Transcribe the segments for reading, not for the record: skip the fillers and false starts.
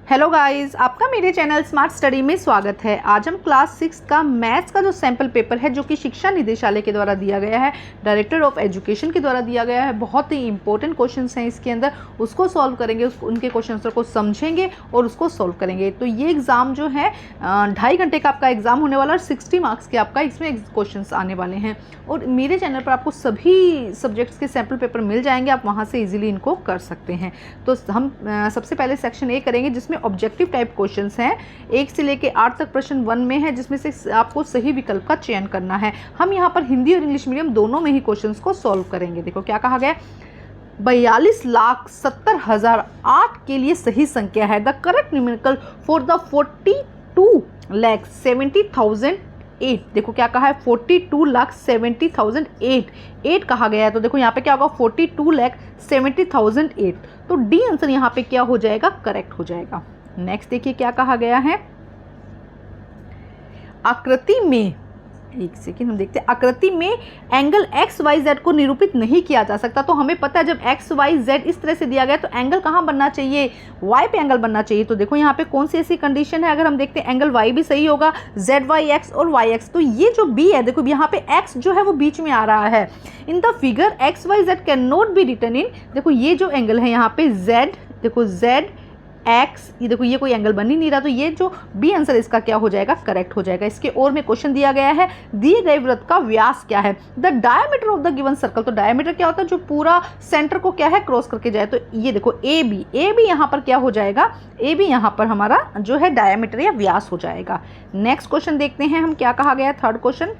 Hello guys, आपका मेरे channel smart study में स्वागत है। आज हम क्लास 6 का मैथ्स का जो सैम्पल पेपर है जो कि शिक्षा निदेशालय के द्वारा दिया गया है, डायरेक्टर ऑफ एजुकेशन के द्वारा दिया गया है। बहुत ही इंपॉर्टेंट क्वेश्चंस हैं इसके अंदर, उसको सॉल्व करेंगे, उनके क्वेश्चन आंसर को समझेंगे और उसको सॉल्व करेंगे। तो ये एग्ज़ाम जो है 2.5 घंटे का आपका एग्जाम होने वाला है और 60 मार्क्स के आपका इसमें क्वेश्चन आने वाले हैं। और मेरे चैनल पर आपको सभी सब्जेक्ट्स के सैम्पल पेपर मिल जाएंगे, आप वहाँ से ईजिली इनको कर सकते हैं। तो हम सबसे पहले सेक्शन ए करेंगे जिसमें ऑब्जेक्टिव टाइप क्वेश्चंस हैं। 1 से लेकर 8 तक प्रश्न 1 में है, जिसमें से आपको सही विकल्प का चयन करना है। हम यहाँ पर हिंदी और इंग्लिश मीडियम दोनों में ही क्वेश्चंस को सॉल्व करेंगे। देखो क्या कहा गया, 42,70,008 के लिए सही संख्या है। The correct numerical for the 42,70,008। देखो क्या कहा है, 42,70,008 8 कहा गया है। तो देखो यहाँ पे क्या होगा, 42,70,008। तो डी आंसर यहाँ पे क्या हो जाएगा, करेक्ट हो जाएगा। नेक्स्ट देखिए क्या कहा गया है, आकृति में, एक सेकेंड हम देखते हैं, आकृति में एंगल एक्स वाई जेड को निरूपित नहीं किया जा सकता। तो हमें पता है जब एक्स वाई जेड इस तरह से दिया गया तो एंगल कहाँ बनना चाहिए, वाई पे एंगल बनना चाहिए। तो देखो यहाँ पे कौन सी ऐसी कंडीशन है, अगर हम देखते हैं एंगल वाई भी सही होगा, जेड वाई एक्स और वाई एक्स। तो ये जो बी है, देखो यहाँ पे एक्स जो है वो बीच में आ रहा है। In the figure x y z can not be written in, देखो ये जो एंगल है यहाँ पे जेड, देखो जेड एक्स, ये देखो ये कोई एंगल बन ही नहीं रहा। तो ये जो बी आंसर इसका क्या हो जाएगा, करेक्ट हो जाएगा। इसके और में क्वेश्चन दिया गया है, दिए गए वृत्त का व्यास क्या है। The diameter of the given circle, तो डायमीटर क्या होता है, जो पूरा सेंटर को क्या है क्रॉस करके जाए। तो ये देखो ए बी यहाँ पर क्या हो जाएगा, ए बी यहाँ पर हमारा जो है डायमीटर या व्यास हो जाएगा। नेक्स्ट क्वेश्चन देखते हैं हम क्या कहा गया है, थर्ड क्वेश्चन।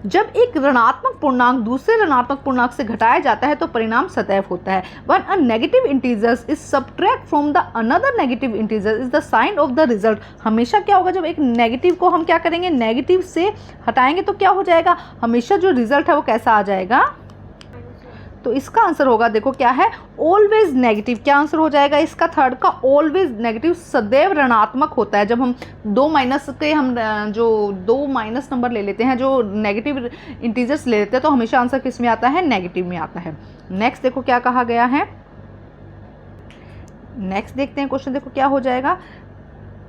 जब एक ऋणात्मक पूर्णांक दूसरे ऋणात्मक पूर्णांक से घटाया जाता है तो परिणाम सदैव होता है। When a negative integer is subtract from the another negative integer is the sign of the result। हमेशा क्या होगा, जब एक नेगेटिव को हम क्या करेंगे, नेगेटिव से हटाएंगे तो क्या हो जाएगा, हमेशा जो रिजल्ट है वो कैसा आ जाएगा। तो इसका आंसर होगा, देखो क्या है, ऑलवेज नेगेटिव। क्या आंसर हो जाएगा इसका, थर्ड का ऑलवेज नेगेटिव, सदैव ऋणात्मक होता है। जब हम 2 माइनस के हम जो 2 माइनस नंबर ले लेते हैं, जो नेगेटिव इंटीजर्स ले लेते हैं, तो हमेशा आंसर किस में आता है, नेगेटिव में आता है। नेक्स्ट देखो क्या कहा गया है, नेक्स्ट देखते हैं क्वेश्चन, देखो क्या हो जाएगा।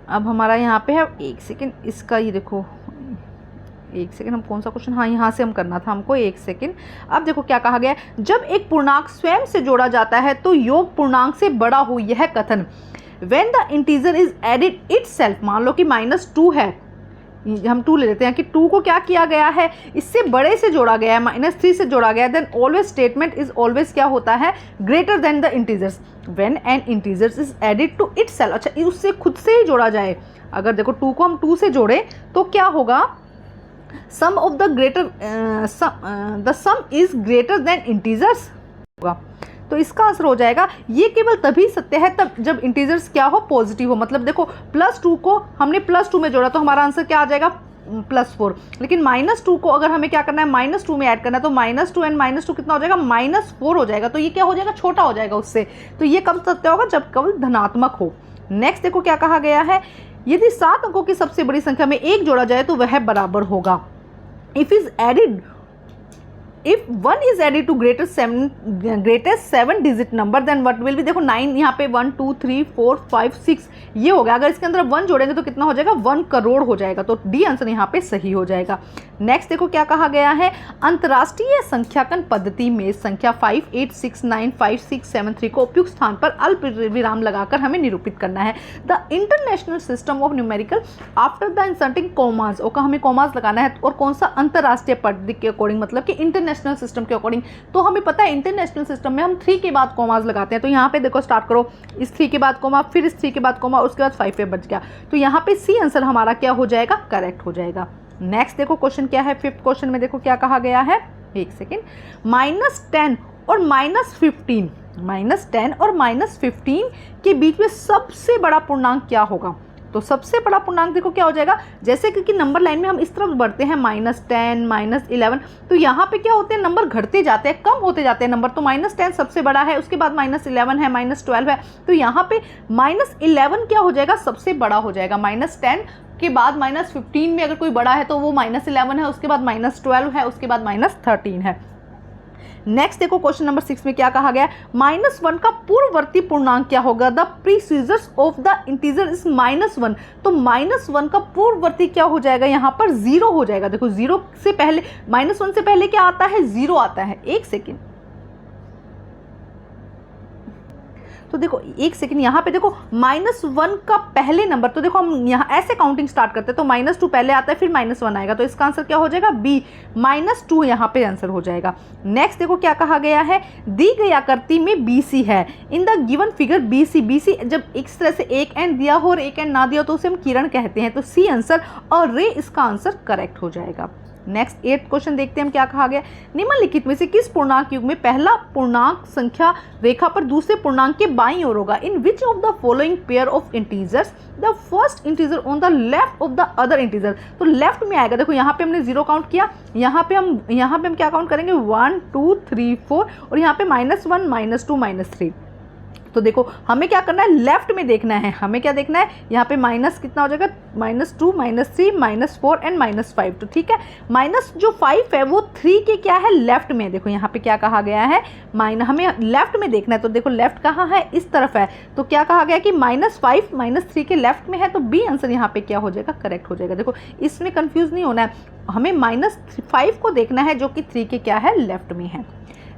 अब हमारा यहाँ पे है, एक सेकेंड, इसका ये देखो, एक सेकेंड, हम कौन सा क्वेश्चन, हाँ यहाँ से हम करना था हमको, एक सेकेंड। अब देखो क्या कहा गया है, जब एक पूर्णांक स्वयं से जोड़ा जाता है तो योग पूर्णांक से बड़ा हो, यह कथन। When the integer is added itself, मान लो कि -2 है, हम 2 ले लेते हैं कि 2 को क्या किया गया है, इससे बड़े से जोड़ा गया है, -3 से जोड़ा गया है, then always statement is always क्या होता है, greater than the integers. When an integer is added to itself, अच्छा उससे खुद से ही जोड़ा जाए। अगर देखो 2 को हम 2 से जोड़े तो क्या होगा, sum of the greater the sum is greater than integers होगा। तो इसका आंसर हो जाएगा, ये केवल तभी सत्य है तब जब इंटीजर्स क्या हो, पॉजिटिव हो। मतलब देखो +2 को हमने +2 में जोड़ा तो हमारा आंसर क्या आ जाएगा, +4। लेकिन -2 को अगर हमें क्या करना है, -2 में ऐड करना है, तो -2 एंड -2 कितना हो जाएगा, -4 हो जाएगा। तो ये क्या हो जाएगा, छोटा हो जाएगा उससे। तो ये कब सत्य होगा, जब केवल धनात्मक हो। नेक्स्ट देखो क्या कहा गया है, यदि 7 अंकों की सबसे बड़ी संख्या में 1 जोड़ा जाए तो वह बराबर होगा। If 1 is added to greatest 7 digit number, then what will be, देखो 9 यहाँ पे 1 2 3 4 5 6 ये हो गया। अगर इसके अंदर 1 जोड़ेंगे तो कितना हो जाएगा, 1 करोड़ हो जाएगा। तो डी आंसर यहाँ पे सही हो जाएगा। नेक्स्ट देखो क्या कहा गया है, अंतर्राष्ट्रीय संख्याकन पद्धति में संख्या 58695673 को उपयुक्त स्थान पर अल्प विराम लगाकर हमें निरूपित करना है। The international system of numerical after the inserting commas, और हमें कॉमास लगाना है। और कौन सा, अंतर्राष्ट्रीय पद्धति के अकॉर्डिंग, मतलब कि इंटरनेशनल सिस्टम के अकॉर्डिंग। तो हमें पता है इंटरनेशनल सिस्टम में हम 3 के बाद कॉमास लगाते हैं। तो यहाँ पे देखो स्टार्ट करो, इस 3 के बाद कॉमा, फिर इस 3 के बाद कॉमा, उसके बाद 5 पे बच गया। तो यहाँ पे सी आंसर हमारा क्या हो जाएगा, करेक्ट हो जाएगा। नेक्स्ट देखो क्वेश्चन क्या है, 5th क्वेश्चन में देखो क्या कहा गया है, एक सेकेंड। -10 और -15, -10 और -15 के बीच में सबसे बड़ा पूर्णांक क्या होगा। तो सबसे बड़ा पूर्णांक देखो क्या हो जाएगा, जैसे कि नंबर लाइन में हम इस तरफ बढ़ते हैं, -10 -11, तो यहाँ पे क्या होते हैं, नंबर घटते जाते हैं, कम होते जाते हैं नंबर। तो -10 सबसे बड़ा है, उसके बाद -11 है, -12 है। तो यहाँ पे -11 क्या हो जाएगा, सबसे बड़ा हो जाएगा। -10 के बाद -15 में अगर कोई बड़ा है तो वो -11 है, उसके बाद -12 है, उसके बाद -13 है। नेक्स्ट देखो क्वेश्चन नंबर 6 में क्या कहा गया, -1 का पूर्ववर्ती पूर्णांक क्या होगा, the predecessor of the integer is -1। तो -1 का पूर्ववर्ती क्या हो जाएगा, यहाँ पर 0 हो जाएगा। देखो 0 से पहले, -1 से पहले क्या आता है, 0 आता है। एक सेकेंड, तो देखो एक सेकंड, यहाँ पे देखो -1 का पहले नंबर, तो देखो हम यहाँ ऐसे काउंटिंग स्टार्ट करते हैं, तो -2 पहले आता है, फिर -1 आएगा, तो इसका आंसर क्या हो जाएगा, बी, -2 यहाँ पे आंसर हो जाएगा। नेक्स्ट देखो क्या कहा गया है, दी गई आकृति में BC है, in the given figure BC जब इस तरह से एक एंड दिया हो और एक एंड ना दिया हो तो उसे हम किरण कहते हैं, तो सी आंसर और रे इसका आंसर करेक्ट हो जाएगा। नेक्स्ट 8th क्वेश्चन देखते हैं हम क्या कहा गया, निम्नलिखित में से किस पूर्णांक युग में पहला पूर्णांक संख्या रेखा पर दूसरे पूर्णांक के बाईं ओर होगा, in which of the following pair of integers the first integer on the left of the other integer. तो लेफ्ट में आएगा, देखो यहाँ पे हमने 0 काउंट किया, यहाँ पे हम क्या काउंट करेंगे, 1 2 3 4, और यहाँ पे -1 -2 -3। तो देखो हमें क्या करना है, लेफ्ट में देखना है, हमें क्या देखना है, यहाँ पे माइनस कितना हो जाएगा, -2 -3 -4 एंड -5। तो ठीक है, माइनस जो 5 है वो 3 के क्या है, लेफ्ट में। देखो यहाँ पे क्या कहा गया है, हमें लेफ्ट में देखना है, तो देखो लेफ्ट कहाँ है, इस तरफ है, तो क्या कहा गया कि -5 -3 के लेफ्ट में है, तो बी आंसर यहाँ पे क्या हो जाएगा, करेक्ट हो जाएगा। देखो इसमें कंफ्यूज नहीं होना है, हमें -5 को देखना है जो कि 3 के क्या है, लेफ्ट में है।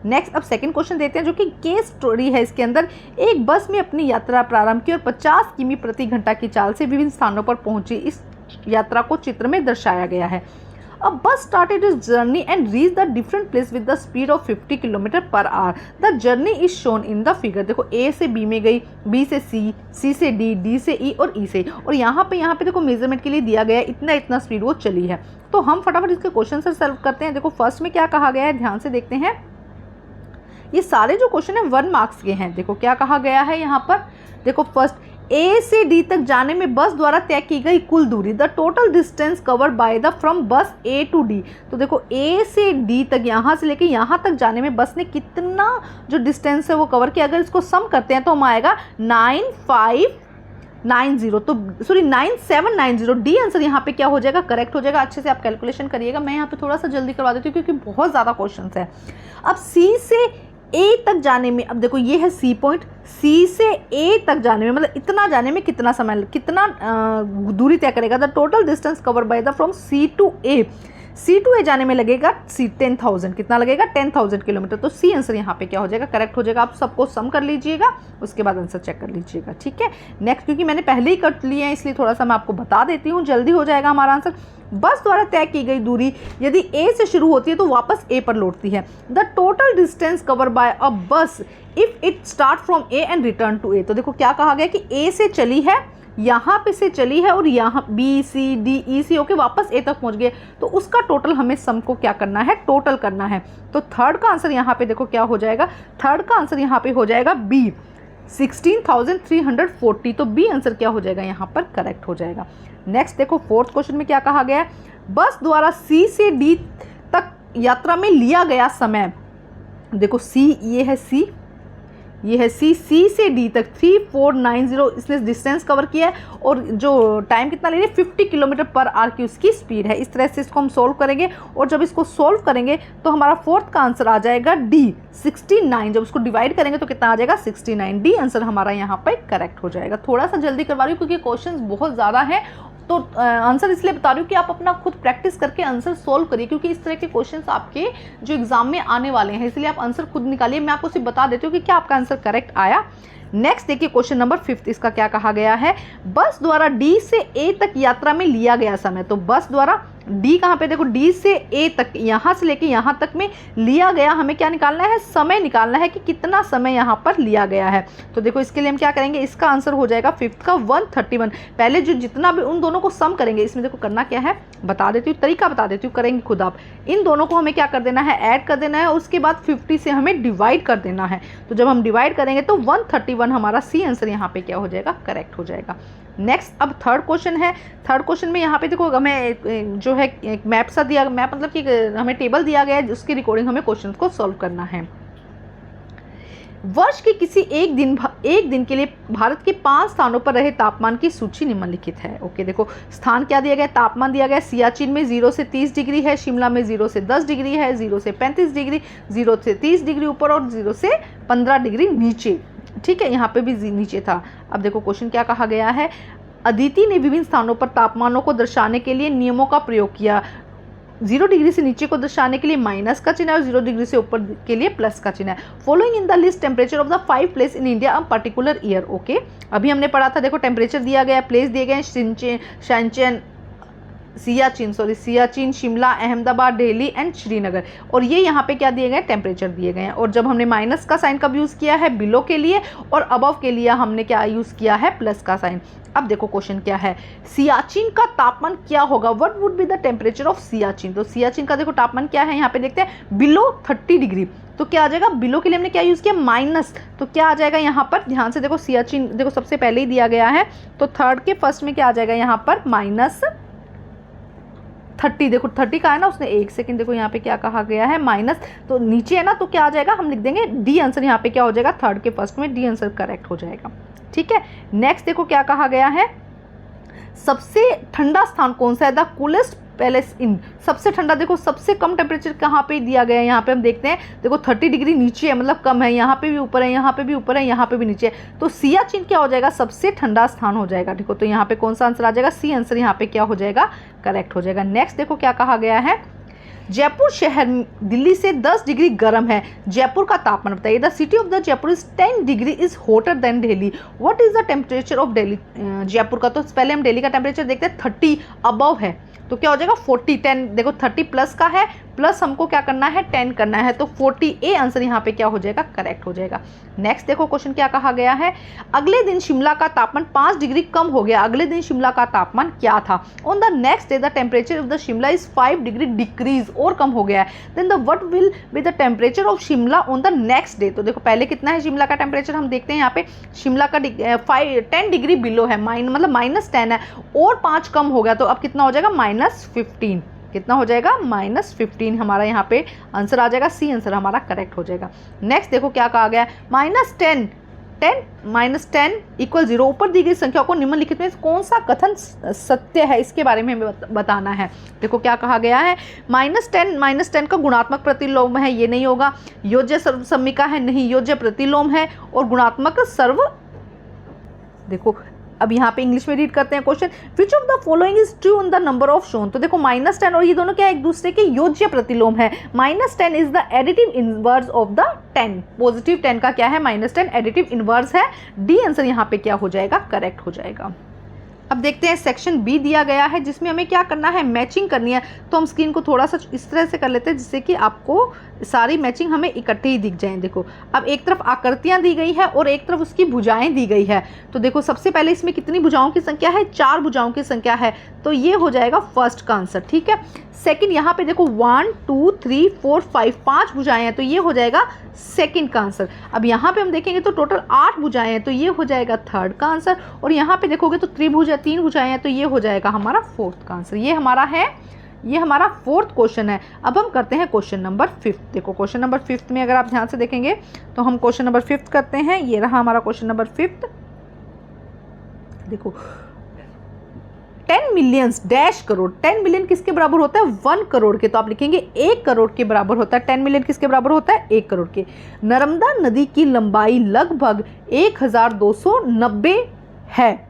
नेक्स्ट अब सेकंड क्वेश्चन देते हैं जो कि केस स्टोरी है। इसके अंदर एक बस में अपनी यात्रा प्रारंभ की और 50 किमी प्रति घंटा की चाल से विभिन्न स्थानों पर पहुंची। इस यात्रा को चित्र में दर्शाया गया है। A bus started its journey and reached the different place with the speed of 50 km/h. The journey is shown in the figure। देखो A से B में गई, B से C, C से D, D से E और E से, और यहाँ पे देखो मेजरमेंट के लिए दिया गया है इतना स्पीड वो चली है। तो हम फटाफट इसके क्वेश्चन से सॉल्व करते हैं। देखो फर्स्ट में क्या कहा गया है, ध्यान से देखते हैं। ये सारे जो क्वेश्चन है 1 मार्क्स के हैं। देखो क्या कहा गया है यहाँ पर, देखो फर्स्ट, ए से डी तक जाने में बस द्वारा तय की गई कुल दूरी, the total distance covered by the from बस ए टू डी। तो देखो ए से डी तक, यहाँ से लेके यहाँ तक जाने में बस ने कितना जो डिस्टेंस है वो कवर किया। अगर इसको सम करते हैं तो हम आएगा 9590, तो सॉरी 9790। डी आंसर यहाँ पे क्या हो जाएगा, करेक्ट हो जाएगा। अच्छे से आप कैलकुलेशन करिएगा, मैं यहाँ पे थोड़ा सा जल्दी करवा देती हूँ क्योंकि बहुत ज़्यादा क्वेश्चन है। अब सी से ए तक जाने में, अब देखो ये है सी पॉइंट, सी से ए तक जाने में मतलब इतना जाने में कितना समय, कितना दूरी तय करेगा, the total distance cover by the from C to A. C to A जाने में लगेगा 10,000, कितना लगेगा, 10,000 किलोमीटर। तो सी आंसर यहाँ पे क्या हो जाएगा, करेक्ट हो जाएगा। आप सबको सम कर लीजिएगा, उसके बाद आंसर चेक कर लीजिएगा, ठीक है। नेक्स्ट, क्योंकि मैंने पहले ही कर लिए हैं इसलिए थोड़ा सा मैं आपको बता देती हूँ, जल्दी हो जाएगा हमारा आंसर। बस द्वारा तय की गई दूरी यदि ए से शुरू होती है तो वापस ए पर लौटती है। The total distance cover by a bus if it start from A and return to A. तो देखो क्या कहा गया कि ए से चली है, यहाँ पे से चली है और यहाँ बी सी डी ई सी होके वापस ए तक पहुँच गए, तो उसका टोटल हमें सम को क्या करना है, टोटल करना है। तो थर्ड का आंसर यहाँ पे देखो क्या हो जाएगा, थर्ड का आंसर यहाँ पे हो जाएगा बी, 16,340। तो बी आंसर क्या हो जाएगा, यहाँ पर करेक्ट हो जाएगा। नेक्स्ट देखो फोर्थ क्वेश्चन में क्या कहा गया है, बस द्वारा सी से डी तक यात्रा में लिया गया समय। देखो सी, ये है सी, ये है सी, सी से डी तक 3490 इसने डिस्टेंस कवर किया है, और जो टाइम कितना ले रही है 50 km/h की उसकी स्पीड है। इस तरह से इसको हम सोल्व करेंगे, और जब इसको सोल्व करेंगे तो हमारा फोर्थ का आंसर आ जाएगा डी, 69। जब उसको डिवाइड करेंगे तो कितना आ जाएगा, 69। डी आंसर हमारा यहाँ पर करेक्ट हो जाएगा। थोड़ा सा जल्दी करवा रही हूँ क्योंकि क्वेश्चन बहुत ज़्यादा है, तो आंसर इसलिए बता रही हूँ कि आप अपना खुद प्रैक्टिस करके आंसर सोल्व करिए, क्योंकि इस तरह के क्वेश्चंस आपके जो एग्जाम में आने वाले हैं, इसलिए आप आंसर खुद निकालिए। मैं आपको सिर्फ बता देती हूँ कि क्या आपका आंसर करेक्ट आया। नेक्स्ट देखिए क्वेश्चन नंबर 5, इसका क्या कहा गया है, बस द्वारा डी से ए तक यात्रा में लिया गया समय। तो बस द्वारा डी कहाँ पे, देखो डी से ए तक, यहाँ से लेके यहाँ तक में लिया गया, हमें क्या निकालना है, समय निकालना है कि कितना समय यहाँ पर लिया गया है। तो देखो इसके लिए हम क्या करेंगे, इसका आंसर हो जाएगा 5th का 131। पहले जो जितना भी उन दोनों को सम करेंगे, इसमें देखो करना क्या है बता देती हूँ, तरीका बता देती हूँ, करेंगे खुद आप। इन दोनों को हमें क्या कर देना है, ऐड कर देना है, और उसके बाद 50 से हमें डिवाइड कर देना है। तो जब हम डिवाइड करेंगे तो 131 हमारा सी आंसर यहाँ पे क्या हो जाएगा, करेक्ट हो जाएगा। नेक्स्ट अब थर्ड क्वेश्चन है। थर्ड क्वेश्चन में यहाँ पे देखो हमें जो है एक मैप सा दिया, मैप मतलब कि हमें टेबल दिया गया है, जिसकी रिकॉर्डिंग हमें क्वेश्चन को सॉल्व करना है। वर्ष के किसी एक दिन के लिए भारत के 5 स्थानों पर रहे तापमान की सूची निम्नलिखित है। ओके, देखो स्थान क्या दिया गया, तापमान दिया गया। सियाचिन में 0 से 30 डिग्री है, शिमला में 0 से 10 डिग्री है, 0 से 35 डिग्री, 0 से 30 डिग्री ऊपर और 0 से 15 डिग्री नीचे। ठीक है, यहाँ पे भी नीचे था। अब देखो क्वेश्चन क्या कहा गया है, अदिति ने विभिन्न स्थानों पर तापमानों को दर्शाने के लिए नियमों का प्रयोग किया। 0 डिग्री से नीचे को दर्शाने के लिए माइनस का चिन्ह है और 0 डिग्री से ऊपर के लिए प्लस का चिन्ह है। Following in the list temperature of the 5 place in India a particular year. Okay, अभी हमने पढ़ा था, देखो टेम्परेचर दिया गया, प्लेस दिए गए, सियाचिन, शिमला, अहमदाबाद, दिल्ली एंड श्रीनगर। और ये यहाँ पे क्या दिए गए, टेम्परेचर दिए गए हैं। और जब हमने माइनस का साइन कब यूज़ किया है, बिलो के लिए, और अबव के लिए हमने क्या यूज़ किया है, प्लस का साइन। अब देखो क्वेश्चन क्या है, सियाचिन का तापमान क्या होगा, what would be the temperature of Siachen. तो सियाचिन का देखो तापमान क्या है, यहाँ पे देखते हैं बिलो 30 डिग्री। तो क्या आ जाएगा, बिलो के लिए हमने क्या यूज़ किया, माइनस। तो क्या आ जाएगा यहाँ पर, ध्यान से देखो, सियाचिन देखो सबसे पहले ही दिया गया है, तो थर्ड के फर्स्ट में क्या आ जाएगा यहाँ पर, -30। देखो 30 का है ना, उसने 1 सेकंड, देखो यहाँ पे क्या कहा गया है, माइनस, तो नीचे है ना, तो क्या आ जाएगा, हम लिख देंगे डी आंसर। यहाँ पे क्या हो जाएगा, थर्ड के फर्स्ट में डी आंसर करेक्ट हो जाएगा। ठीक है, नेक्स्ट देखो क्या कहा गया है, सबसे ठंडा स्थान कौन सा है, द कूलेस्ट पैलेस इन। सबसे ठंडा, देखो सबसे कम टेम्परेचर कहाँ पे दिया गया है, यहाँ पे हम देखते हैं, देखो 30 डिग्री नीचे है, मतलब कम है, यहाँ पे भी ऊपर है, यहाँ पे भी ऊपर है, यहाँ पे भी नीचे है। तो सियाचिन क्या हो जाएगा, सबसे ठंडा स्थान हो जाएगा। देखो तो यहाँ पे कौन सा आंसर आ जाएगा, सी आंसर यहाँ पे क्या हो जाएगा, करेक्ट हो जाएगा। नेक्स्ट देखो क्या कहा गया है, जयपुर शहर दिल्ली से 10 डिग्री गर्म है, जयपुर का तापमान बताइए। The city of the Jaipur is 10 degree is hotter than Delhi, what is the temperature of Delhi. Jaipur का, तो पहले हम दिल्ली का टेम्परेचर देखते हैं, 30 अबव है, तो क्या हो जाएगा 40, 10, देखो 30 प्लस का है, प्लस हमको क्या करना है, 10 करना है, तो 40 ए आंसर यहाँ पे क्या हो जाएगा, करेक्ट हो जाएगा। नेक्स्ट देखो क्वेश्चन क्या कहा गया है, अगले दिन शिमला का तापमान 5 डिग्री कम हो गया, अगले दिन शिमला का तापमान क्या था। On the next day the temperature of the Shimla is 5 degree decrease, और कम हो गया है। Then the what will be the temperature of Shimla on the next day. तो देखो पहले कितना है शिमला का टेम्परेचर, हम देखते हैं यहाँ पे शिमला का 10 डिग्री बिलो है, मतलब -10 है, और 5 कम हो गया, तो अब कितना हो जाएगा, -15। कितना हो जाएगा, -15 हमारा यहाँ पे आंसर आ जाएगा, सी आंसर हमारा करेक्ट हो जाएगा। नेक्स्ट देखो क्या कहा गया है, -10 = 0 ऊपर दी गई संख्या को निम्नलिखित में कौन सा कथन सत्य है, इसके बारे में हमें बताना है। देखो क्या कहा गया है, -10 का गुणात्मक प्रतिलोम है, ये नहीं होगा। योज्य सर्वसम्मिका है, नहीं, योज्य प्रतिलोम है। और गुणात्मक सर्व, देखो अब यहाँ पे इंग्लिश में रीड करते हैं question, which of the following is true in the number of shown. तो देखो -10 और ये दोनों क्या एक दूसरे के योज्य प्रतिलोम है। -10 is the additive inverse of the 10, positive 10 का क्या है, -10 एडिटिव इनवर्स है। डी आंसर यहाँ पे क्या हो जाएगा, करेक्ट हो जाएगा। अब देखते हैं सेक्शन बी दिया गया है, जिसमें हमें क्या करना है, मैचिंग करनी है। तो हम स्क्रीन को थोड़ा सा इस तरह से कर लेते हैं जिससे कि आपको सारी मैचिंग हमें इकट्ठे ही दिख जाएं। देखो अब एक तरफ आकृतियां दी गई है और एक तरफ उसकी भुजाएं दी गई है। तो देखो सबसे पहले इसमें कितनी भुजाओं की संख्या है, 4 भुजाओं की संख्या है, तो ये हो जाएगा फर्स्ट का आंसर। ठीक है, सेकंड यहाँ पे देखो 1 2 3 4 5 भुजाएं हैं, तो ये हो जाएगा सेकंड का आंसर। अब यहाँ पे हम देखेंगे तो टोटल 8 भुजाएं हैं, तो ये हो जाएगा थर्ड का आंसर। और यहाँ पे देखोगे तो 3 भुजाएं हैं, तो ये हो जाएगा हमारा फोर्थ का आंसर। ये हमारा फोर्थ क्वेश्चन है। अब हम करते हैं क्वेश्चन नंबर 5। देखो क्वेश्चन नंबर 5 में अगर आप ध्यान से देखेंगे तो हम क्वेश्चन नंबर 5 करते हैं। ये रहा हमारा क्वेश्चन नंबर 5। देखो 10 मिलियन डैश करोड़, 10 मिलियन किसके बराबर होता है, 1 करोड़ के, तो आप लिखेंगे 1 करोड़ के बराबर होता है। 10 मिलियन किसके बराबर होता है, 1 करोड़ के। नर्मदा नदी की लंबाई लगभग 1290 है,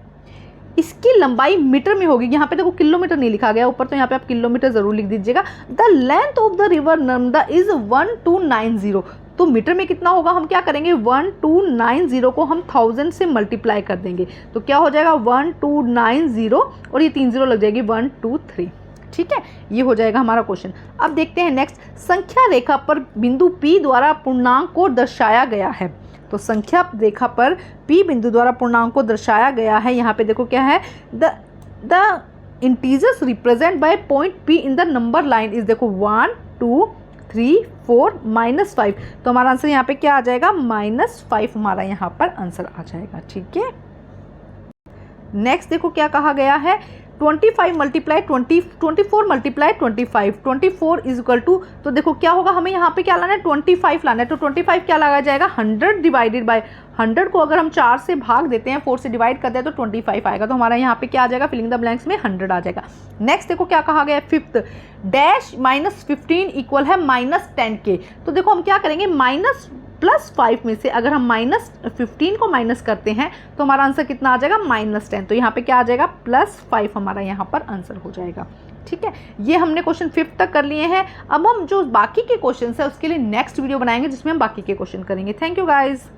इसकी लंबाई मीटर में होगी। यहाँ पे देखो किलोमीटर नहीं लिखा गया ऊपर, तो यहाँ पे आप किलोमीटर जरूर लिख दीजिएगा। The length of the river Narmada is 1290, तो मीटर में कितना होगा, हम क्या करेंगे 1290 को हम 1000 से मल्टीप्लाई कर देंगे, तो क्या हो जाएगा 1290 और ये 3 0 लग जाएगी 123। ठीक है, ये हो जाएगा हमारा क्वेश्चन। अब देखते हैं नेक्स्ट, संख्या रेखा पर बिंदु P द्वारा पूर्णांक को दर्शाया गया है। तो संख्या रेखा पर P बिंदु द्वारा पूर्णांक को दर्शाया गया है। यहाँ पे देखो क्या है, the integers represent by point P in the number line is, देखो 1 2 3 4 -5, तो हमारा आंसर यहाँ पे क्या आ जाएगा, -5 हमारा यहाँ पर आंसर आ जाएगा। ठीक है, नेक्स्ट देखो क्या कहा गया है, 25 multiply 24 multiply 24 is equal to, तो देखो क्या होगा, हमें यहाँ पे क्या लाना है 25 लाना है, तो 25 क्या लगा जाएगा 100 डिवाइडेड बाय 100 को अगर हम 4 से भाग देते हैं 4 से डिवाइड करते हैं तो 25 आएगा, तो हमारा यहाँ पे क्या आ जाएगा फिलिंग द ब्लैंक्स में 100 आ जाएगा। नेक्स्ट देखो क्या कहा गया है, फिफ्थ डैश -15 इक्वल है -10 के, तो देखो हम क्या करेंगे माइनस +5 में से अगर हम -15 को माइनस करते हैं तो हमारा आंसर कितना आ जाएगा -10, तो यहाँ पे क्या आ जाएगा +5 हमारा यहाँ पर आंसर हो जाएगा। ठीक है, ये हमने क्वेश्चन 5 तक कर लिए हैं। अब हम जो बाकी के क्वेश्चन है उसके लिए नेक्स्ट वीडियो बनाएंगे जिसमें हम बाकी के क्वेश्चन करेंगे। Thank you guys.